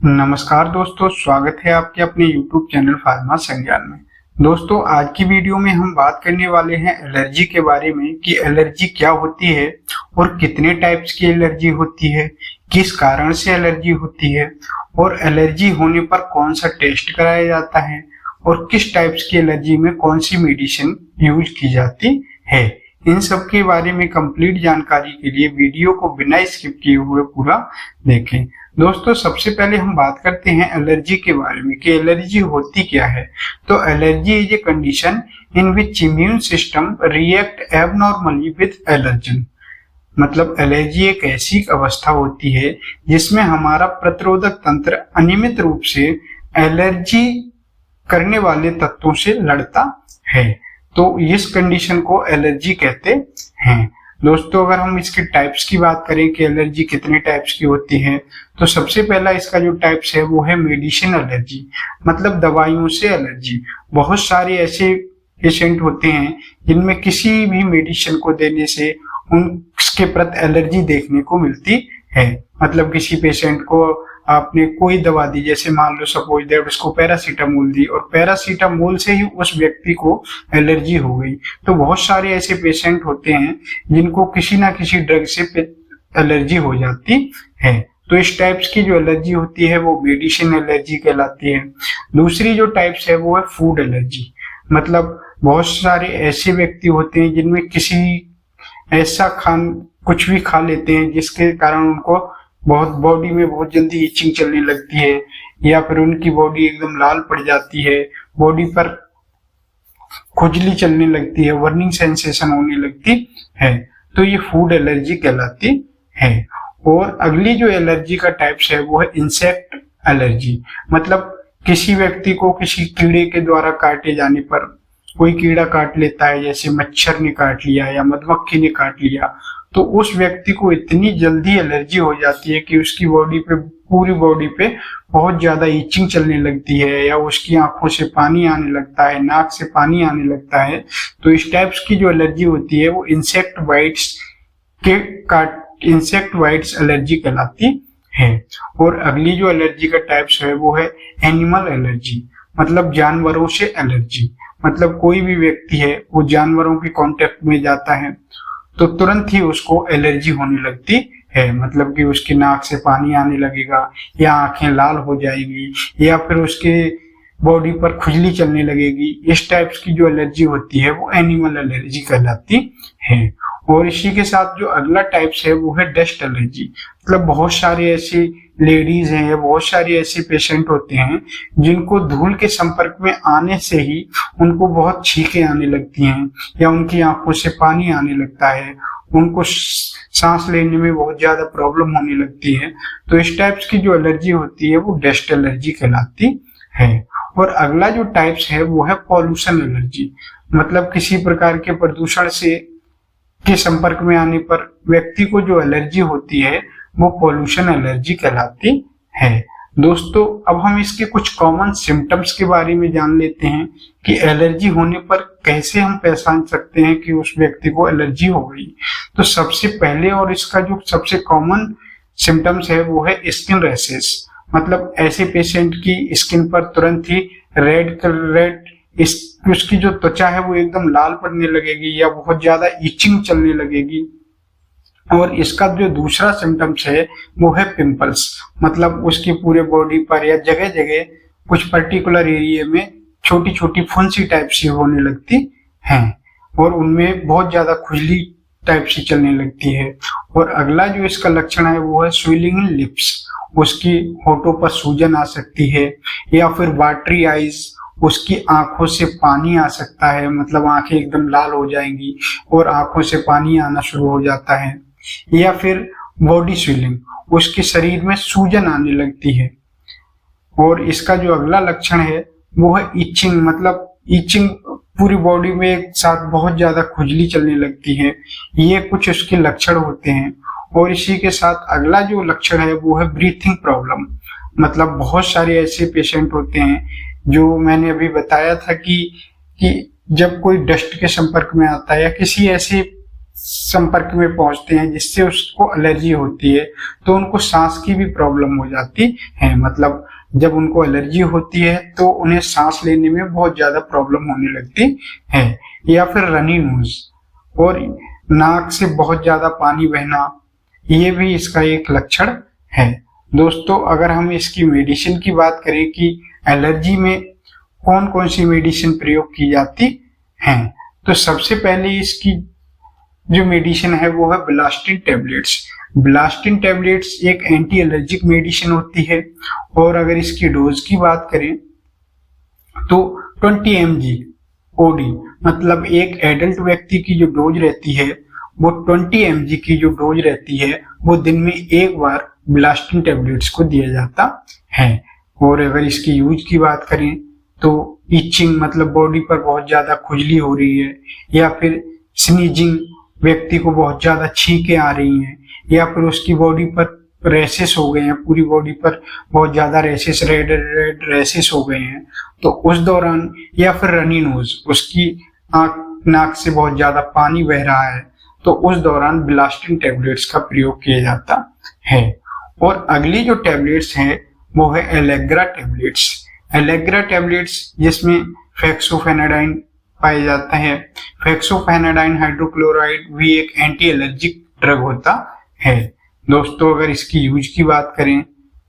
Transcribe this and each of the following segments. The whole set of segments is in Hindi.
नमस्कार दोस्तों, स्वागत है आपके अपने YouTube चैनल फार्मा संज्ञान में। दोस्तों, आज की वीडियो में हम बात करने वाले हैं एलर्जी के बारे में कि एलर्जी क्या होती है और कितने टाइप्स की एलर्जी होती है, किस कारण से एलर्जी होती है और एलर्जी होने पर कौन सा टेस्ट कराया जाता है और किस टाइप्स की एलर्जी में कौन सी मेडिसिन यूज की जाती है। इन सब के बारे में कंप्लीट जानकारी के लिए वीडियो को बिना स्किप किए हुए पूरा देखें। दोस्तों, सबसे पहले हम बात करते हैं एलर्जी के बारे में कि एलर्जी होती क्या है। तो allergy is a condition in which immune system react abnormally with allergen. मतलब एलर्जी एक ऐसी अवस्था होती है जिसमें हमारा प्रतिरोधक तंत्र अनियमित रूप से एलर्जी करने वाले तत्वों से लड़ता है। तो इस कंडीशन को एलर्जी कहते हैं। दोस्तों, अगर हम इसके टाइप्स की बात करें कि एलर्जी कितने टाइप्स की होती है, तो सबसे पहला इसका जो टाइप्स है वो है मेडिसिन एलर्जी, मतलब दवाइयों से एलर्जी। बहुत सारे ऐसे पेशेंट होते हैं जिनमें किसी भी मेडिसिन को देने से उसके प्रति एलर्जी देखने को मिलती है। मतलब किसी पेशेंट को आपने कोई दवा दी, जैसे मान लो सपोज दैट उसको पैरासीटामोल दी और पैरासीटामोल से ही उस व्यक्ति को एलर्जी हो गई। तो बहुत सारे ऐसे पेशेंट होते हैं जिनको किसी ना किसी ड्रग से एलर्जी हो जाती है। तो इस टाइप्स की जो एलर्जी होती है वो मेडिसिन एलर्जी कहलाती है। दूसरी जो टाइप्स है वो है फूड एलर्जी। मतलब बहुत सारे ऐसे व्यक्ति होते हैं जिनमें किसी ऐसा कुछ भी खा लेते हैं जिसके कारण उनको बहुत बॉडी में बहुत जल्दी इचिंग चलने लगती है, या फिर उनकी बॉडी एकदम लाल पड़ जाती है, बॉडी पर खुजली चलने लगती है, बर्निंग सेंसेशन होने लगती है। तो ये फूड एलर्जी कहलाती है। और अगली जो एलर्जी का टाइप्स है वो है इंसेक्ट एलर्जी। मतलब किसी व्यक्ति को किसी कीड़े के द्वारा काटे जाने पर, कोई कीड़ा काट लेता है, जैसे मच्छर ने काट लिया या मधुमक्खी ने काट लिया, तो उस व्यक्ति को इतनी जल्दी एलर्जी हो जाती है कि उसकी बॉडी पे, पूरी बॉडी पे बहुत ज्यादा इचिंग चलने लगती है, या उसकी आंखों से पानी आने लगता है, नाक से पानी आने लगता है। तो इस टाइप्स की जो एलर्जी होती है वो इंसेक्ट बाइट्स एलर्जी कहलाती है। और अगली जो एलर्जी का टाइप्स है वो है एनिमल एलर्जी, मतलब जानवरों से एलर्जी। मतलब कोई भी व्यक्ति है वो जानवरों के कांटेक्ट में जाता है तो तुरंत ही उसको एलर्जी होने लगती है। मतलब कि उसकी नाक से पानी आने लगेगा, या आंखें लाल हो जाएगी, या फिर उसके बॉडी पर खुजली चलने लगेगी। इस टाइप्स की जो एलर्जी होती है वो एनिमल एलर्जी कहलाती है। और इसी के साथ जो अगला टाइप्स है वो है डस्ट एलर्जी। मतलब बहुत सारे ऐसी लेडीज हैं, बहुत सारे ऐसे पेशेंट होते हैं जिनको धूल के संपर्क में आने से ही उनको बहुत छींकें आने लगती हैं, या उनकी आंखों से पानी आने लगता है, उनको सांस लेने में बहुत ज्यादा प्रॉब्लम होने लगती है। तो इस टाइप्स की जो एलर्जी होती है वो डस्ट एलर्जी कहलाती है। और अगला जो टाइप्स है वो है पॉल्यूशन एलर्जी। मतलब किसी प्रकार के प्रदूषण के संपर्क में आने पर व्यक्ति को जो एलर्जी होती है वो पॉल्यूशन एलर्जी कहलाती है। दोस्तों, अब हम इसके कुछ कॉमन सिम्टम्स के बारे में जान लेते हैं कि एलर्जी होने पर कैसे हम पहचान सकते हैं कि उस व्यक्ति को एलर्जी हो गई। तो सबसे पहले और इसका जो सबसे कॉमन सिम्टम्स है वो है स्किन रैशेस। मतलब ऐसे पेशेंट की स्किन पर तुरंत ही उसकी जो त्वचा है वो एकदम लाल पड़ने लगेगी, या बहुत ज्यादा इचिंग चलने लगेगी। और इसका जो दूसरा सिम्टम्स है वो है पिंपल्स। मतलब उसकी पूरे बॉडी पर या जगह जगह कुछ पर्टिकुलर एरिया में छोटी छोटी फुंसी टाइप सी होने लगती हैं, और उनमें बहुत ज्यादा खुजली टाइप सी चलने लगती है। और अगला जो इसका लक्षण है वो है स्वेलिंग इन लिप्स। उसकी होठों पर सूजन आ सकती है, या फिर वाटरी आईज, उसकी आंखों से पानी आ सकता है। मतलब आंखें एकदम लाल हो जाएंगी और आंखों से पानी आना शुरू हो जाता है। या फिर बॉडी स्वेलिंग, उसके शरीर में सूजन आने लगती है। और इसका जो अगला लक्षण है वो है इचिंग। मतलब इचिंग, पूरी बॉडी में एक साथ बहुत ज्यादा खुजली चलने लगती है। ये कुछ उसके लक्षण होते हैं। और इसी के साथ अगला जो लक्षण है वो है ब्रीथिंग प्रॉब्लम। मतलब बहुत सारे ऐसे पेशेंट होते हैं जो मैंने अभी बताया था कि जब कोई डस्ट के संपर्क में आता है या किसी ऐसे संपर्क में पहुंचते हैं जिससे उसको एलर्जी होती है, तो उनको सांस की भी प्रॉब्लम हो जाती है। मतलब जब उनको एलर्जी होती है तो उन्हें सांस लेने में बहुत ज्यादा प्रॉब्लम होने लगती है। या फिर रनी नोज और नाक से बहुत ज्यादा पानी बहना, ये भी इसका एक लक्षण है। दोस्तों, अगर हम इसकी मेडिसिन की बात करें कि एलर्जी में कौन कौन सी मेडिसिन प्रयोग की जाती हैं, तो सबसे पहले इसकी जो मेडिसिन है वो है ब्लास्टिन टेबलेट्स। ब्लास्टिन टेबलेट्स एक एंटी एलर्जिक मेडिसिन होती है और अगर इसकी डोज की बात करें तो 20 mg ओडी, मतलब एक एडल्ट व्यक्ति की जो डोज रहती है वो 20 mg की जो डोज रहती है वो दिन में एक बार ब्लास्टिन टेबलेट्स को दिया जाता है। और अगर इसकी यूज की बात करें तो इचिंग, मतलब बॉडी पर बहुत ज्यादा खुजली हो रही है, या फिर स्नीजिंग, व्यक्ति को बहुत ज्यादा छींकें आ रही हैं, या फिर उसकी बॉडी पर रैसेस हो गए हैं, पूरी बॉडी पर बहुत ज्यादा रैसेस, रेड रेड रैसेस हो गए हैं, तो उस दौरान, या फिर रनी नोज, उसकी नाक से बहुत ज्यादा पानी बह रहा है, तो उस दौरान ब्लास्टिन टेबलेट्स का प्रयोग किया जाता है। और अगली जो टेबलेट्स हैं वो है एलेग्रा टेबलेट्स। एलेग्रा टेबलेट्स जिसमें फेक्सोफेनाडाइन पाया जाता है। फेक्सोफेनाडाइन हाइड्रोक्लोराइड भी एक एंटी एलर्जिक ड्रग होता है। दोस्तों, अगर इसकी यूज की बात करें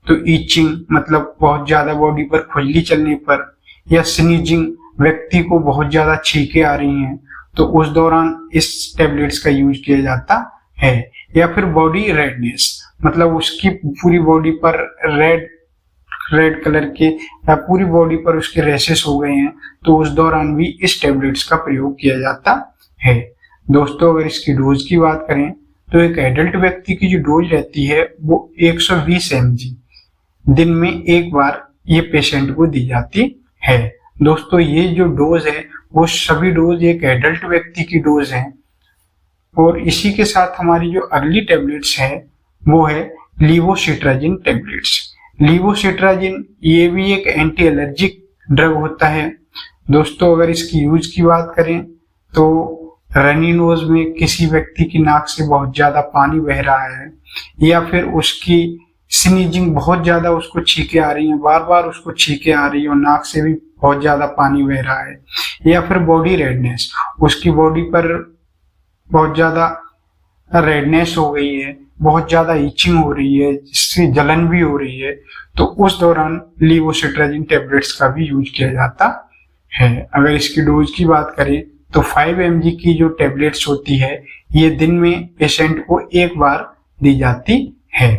तो ईचिंग, मतलब बहुत ज्यादा बॉडी पर खुजली चलने पर, या स्नीजिंग, व्यक्ति को बहुत ज्यादा छींकें आ रही हैं, तो उस दौरान इस टेबलेट्स का यूज किया जाता है। या फिर बॉडी रेडनेस, मतलब उसकी पूरी बॉडी पर रेड कलर के या पूरी बॉडी पर उसके रैशेस हो गए हैं, तो उस दौरान भी इस टेबलेट्स का प्रयोग किया जाता है। दोस्तों, अगर इसकी डोज की बात करें तो एक एडल्ट व्यक्ति की जो डोज रहती है वो 120 mg दिन में एक बार ये पेशेंट को दी जाती है। दोस्तों, ये जो डोज है वो सभी डोज एक एडल्ट व्यक्ति की डोज है। और इसी के साथ हमारी जो अगली टेबलेट्स है वो है लीवोसिट्राजिन टेबलेट्स। लीवोसिट्राजिन ये भी एक एंटी एलर्जिक ड्रग होता है। दोस्तों, अगर इसकी यूज की बात करें तो रनी नोज में किसी व्यक्ति की नाक से बहुत ज्यादा पानी बह रहा है, या फिर उसकी स्नीजिंग, बहुत ज्यादा उसको छींकें आ रही हैं, बार बार उसको छींकें आ रही है और नाक से भी बहुत ज्यादा पानी बह रहा है, या फिर बॉडी रेडनेस, उसकी बॉडी पर बहुत ज्यादा रेडनेस हो गई है, बहुत ज्यादा इचिंग हो रही है, जिससे जलन भी हो रही है, तो उस दौरान लीवोसिट्राजिन टेबलेट्स का भी यूज किया जाता है। अगर इसकी डोज की बात करें तो 5 mg की जो टेबलेट्स होती है ये दिन में पेशेंट को एक बार दी जाती है।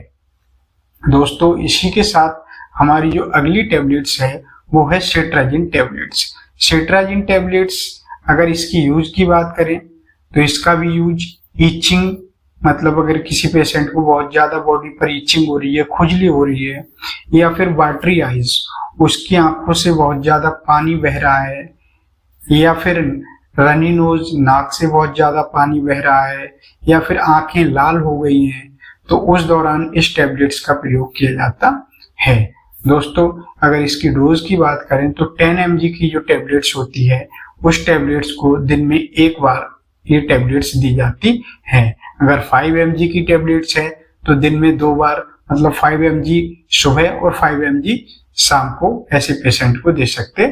दोस्तों, इसी के साथ हमारी जो अगली टेबलेट्स है वो है सेट्राजिन टेबलेट्स। सेट्राजिन टेबलेट्स, अगर इसकी यूज की बात करें तो इसका भी यूज ईचिंग, मतलब अगर किसी पेशेंट को बहुत ज्यादा बॉडी पर ईचिंग हो रही है, खुजली हो रही है, या फिर वाटरी आइज, उसकी आंखों से बहुत ज्यादा पानी बह रहा है, या फिर रनी नोज, नाक से बहुत ज्यादा पानी बह रहा है, या फिर आंखें लाल हो गई हैं, तो उस दौरान इस टेबलेट्स का प्रयोग किया जाता है। दोस्तों, अगर इसकी डोज की बात करें तो 10 mg की जो टेबलेट्स होती है उस टेबलेट्स को दिन में एक बार ये टेबलेट्स दी जाती है। अगर 5 mg की टेबलेट्स है तो दिन में 2 बार, मतलब 5 mg सुबह और 5 mg शाम को ऐसे पेशेंट को दे सकते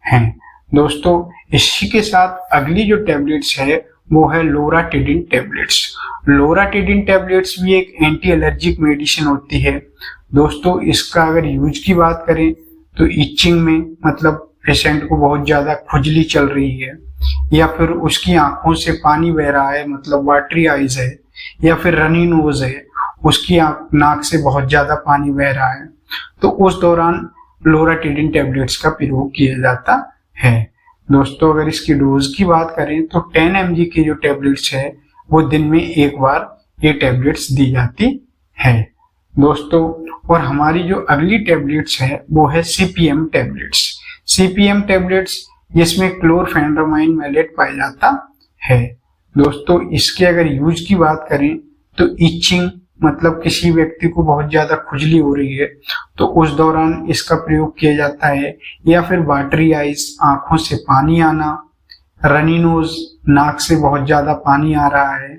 हैं। दोस्तों, इसी के साथ अगली जो टेबलेट्स है वो है लोराटिडिन टेबलेट्स। लोराटिडिन टेबलेट्स भी एक एंटी एलर्जिक मेडिसिन होती है। दोस्तों, इसका अगर यूज की बात करें तो इचिंग में, मतलब पेशेंट को बहुत ज्यादा खुजली चल रही है, या फिर उसकी आंखों से पानी बह रहा है, मतलब वाटरी आइज है, या फिर रनी नोज है, उसकी नाक से बहुत ज्यादा पानी बह रहा है, तो उस दौरान लोराटिडिन टेबलेट्स का प्रयोग किया जाता है। दोस्तों, अगर इसकी डोज की बात करें तो 10 mg की जो टेबलेट्स है वो दिन में एक बार ये टेबलेट्स दी जाती है। दोस्तों, और हमारी जो अगली टेबलेट्स है वो है CPM टेबलेट्स। CPM टेबलेट्स जिसमें क्लोरफेनामाइन मैलेट पाया जाता है। दोस्तों, इसके अगर यूज की बात करें तो इचिंग, मतलब किसी व्यक्ति को बहुत ज्यादा खुजली हो रही है तो उस दौरान इसका प्रयोग किया जाता है, या फिर वाटरी आइज, आंखों से पानी आना, रनी नोज, नाक से बहुत ज्यादा पानी आ रहा है,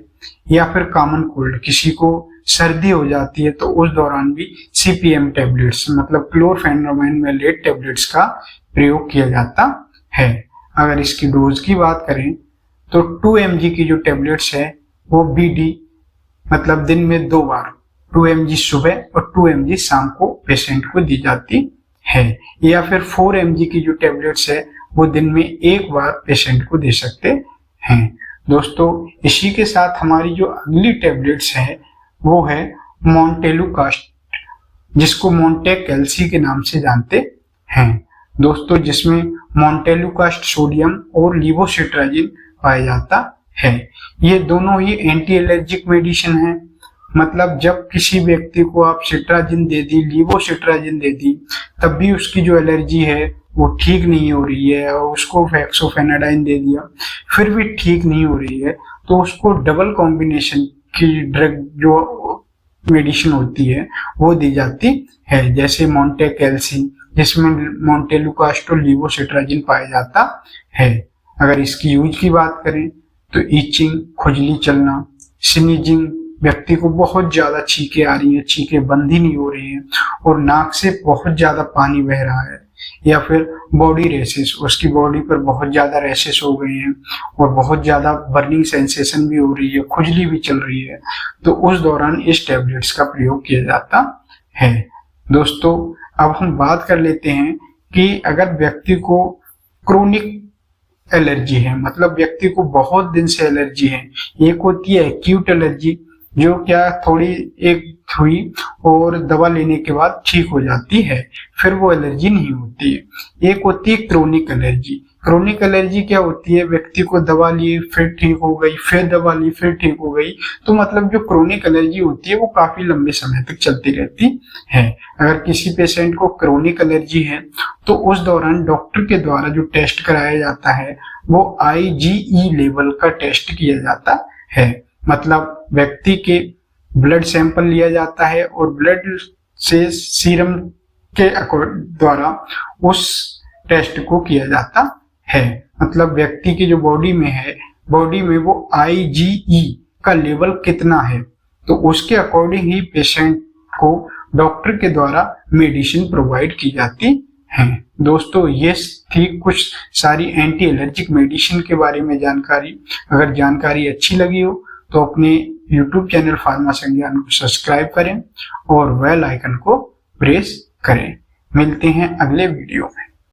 या फिर कॉमन कोल्ड, किसी को सर्दी हो जाती है तो उस दौरान भी CPM टेबलेट्स मतलब क्लोरफेनोमाइन मैलेट टेबलेट्स का प्रयोग किया जाता है। अगर इसकी डोज की बात करें तो 2 mg की जो टेबलेट्स है वो BD मतलब दिन में 2 बार 2 mg सुबह और 2 mg शाम को पेशेंट को दी जाती है, या फिर 4 mg की जो टेबलेट्स है वो दिन में 1 बार पेशेंट को दे सकते हैं। दोस्तों इसी के साथ हमारी जो अगली टेबलेट्स है वो है मोंटेलुकास्ट, जिसको मोंटेकैल्सी के नाम से जानते हैं। दोस्तों जिसमें मोंटेलुकास्ट सोडियम और लीवोसिट्राजिन पाया जाता है। ये दोनों ही एंटी एलर्जिक मेडिसिन है, मतलब जब किसी व्यक्ति को आप सिट्राजिन दे दी, लीवोसिट्राजिन दे दी, तब भी उसकी जो एलर्जी है वो ठीक नहीं हो रही है, और उसको फेक्सोफेनाडाइन दे दिया फिर भी ठीक नहीं हो रही है, तो उसको डबल कॉम्बिनेशन की ड्रग जो मेडिसिन होती है वो दी जाती है, जैसे मोंटेकैल्सी जिसमें मोंटेलुकास्ट और लीवोसिट्राजिन पाया जाता है। अगर इसकी यूज की बात करें तो ईचिंग, खुजली चलना, स्नीजिंग, व्यक्ति को बहुत ज्यादा छींके आ रही है, छींके बंद ही नहीं हो रही है और नाक से बहुत ज्यादा पानी बह रहा है, या फिर बॉडी रेशेस, उसकी बॉडी पर बहुत ज्यादा रेशेस हो गए हैं और बहुत ज्यादा बर्निंग सेंसेशन भी हो रही है, खुजली भी चल रही है, तो उस दौरान इस टेबलेट्स का प्रयोग किया जाता है। दोस्तों अब हम बात कर लेते हैं कि अगर व्यक्ति को क्रोनिक एलर्जी है, मतलब व्यक्ति को बहुत दिन से एलर्जी है, एक होती है एक्यूट एलर्जी जो क्या थोड़ी एक हुई और दवा लेने के बाद ठीक हो जाती है, फिर वो एलर्जी नहीं होती है। एक होती है क्रोनिक एलर्जी। क्रोनिक एलर्जी क्या होती है, व्यक्ति को दवा ली फिर ठीक हो गई, फिर दवा ली फिर ठीक हो गई, तो मतलब जो क्रोनिक एलर्जी होती है वो काफी लंबे समय तक चलती रहती है। अगर किसी पेशेंट को क्रोनिक एलर्जी है तो उस दौरान डॉक्टर के द्वारा जो टेस्ट कराया जाता है वो IgE लेवल का टेस्ट किया जाता है, मतलब व्यक्ति के ब्लड सैंपल लिया जाता है और ब्लड से सीरम के द्वारा उस टेस्ट को किया जाता है, मतलब व्यक्ति की जो बॉडी में है, बॉडी में वो IgE का लेवल कितना है, तो उसके अकॉर्डिंग ही पेशेंट को डॉक्टर के द्वारा मेडिसिन प्रोवाइड की जाती है। दोस्तों ये थी कुछ सारी एंटी एलर्जिक मेडिसिन के बारे में जानकारी। अगर जानकारी अच्छी लगी हो तो अपने YouTube चैनल फार्मा संज्ञान को सब्सक्राइब करें और बेल आइकन को प्रेस करें। मिलते हैं अगले वीडियो में।